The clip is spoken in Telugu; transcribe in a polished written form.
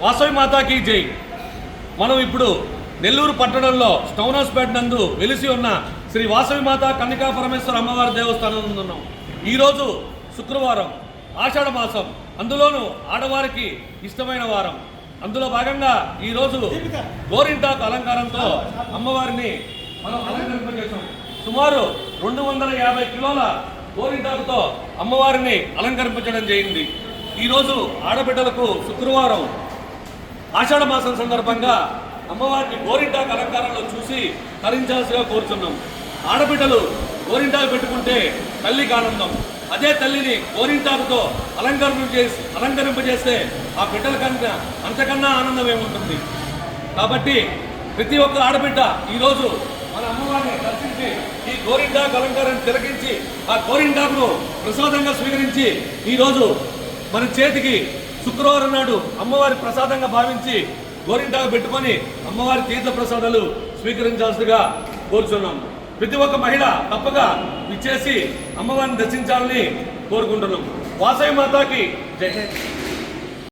వాసవి మాతాకి జై. మనం ఇప్పుడు నెల్లూరు పట్టణంలో టౌన్ హౌస్పేట నందు వెలిసి ఉన్న శ్రీ వాసవి మాత కన్నికా పరమేశ్వర అమ్మవారి దేవస్థానం ఉన్నాం. ఈరోజు శుక్రవారం, ఆషాఢ మాసం, అందులోనూ ఆడవారికి ఇష్టమైన వారం. అందులో భాగంగా ఈరోజు గోరింటాకు అలంకారంతో అమ్మవారిని మనం అలంకరింపజేసాం. సుమారు 250 కిలోల గోరింటాకుతో అమ్మవారిని అలంకరింపజేయడం జరిగింది. ఈరోజు ఆడబిడ్డలకు శుక్రవారం ఆషాఢ మాసం సందర్భంగా అమ్మవారిని గోరింటాకు అలంకారంలో చూసి తరించాల్సిగా కోరుతున్నాం. ఆడబిడ్డలు గోరింటాకు పెట్టుకుంటే తల్లికి ఆనందం. అదే తల్లిని గోరింటాకుతో అలంకరింపజేస్తే ఆ బిడ్డల కన్నా అంతకన్నా ఆనందం ఏముంటుంది. కాబట్టి ప్రతి ఒక్క ఆడబిడ్డ ఈరోజు మన అమ్మవారిని దర్శించి ఈ గోరింటాకు అలంకారాన్ని తిలకించి ఆ గోరింటాకును ప్రసాదంగా స్వీకరించి ఈరోజు మన చేతికి శుక్రవారం నాడు అమ్మవారి ప్రసాదంగా భావించి గోరింటాకు పెట్టుకొని అమ్మవారి తీర్థ ప్రసాదాలు స్వీకరించాల్సిందిగా కోరుచున్నాం. ప్రతి ఒక్క మహిళ తప్పగా ఇచ్చేసి అమ్మవారిని దర్శించాలని కోరుకుంటున్నాం. వాసవి మాతాకి జై.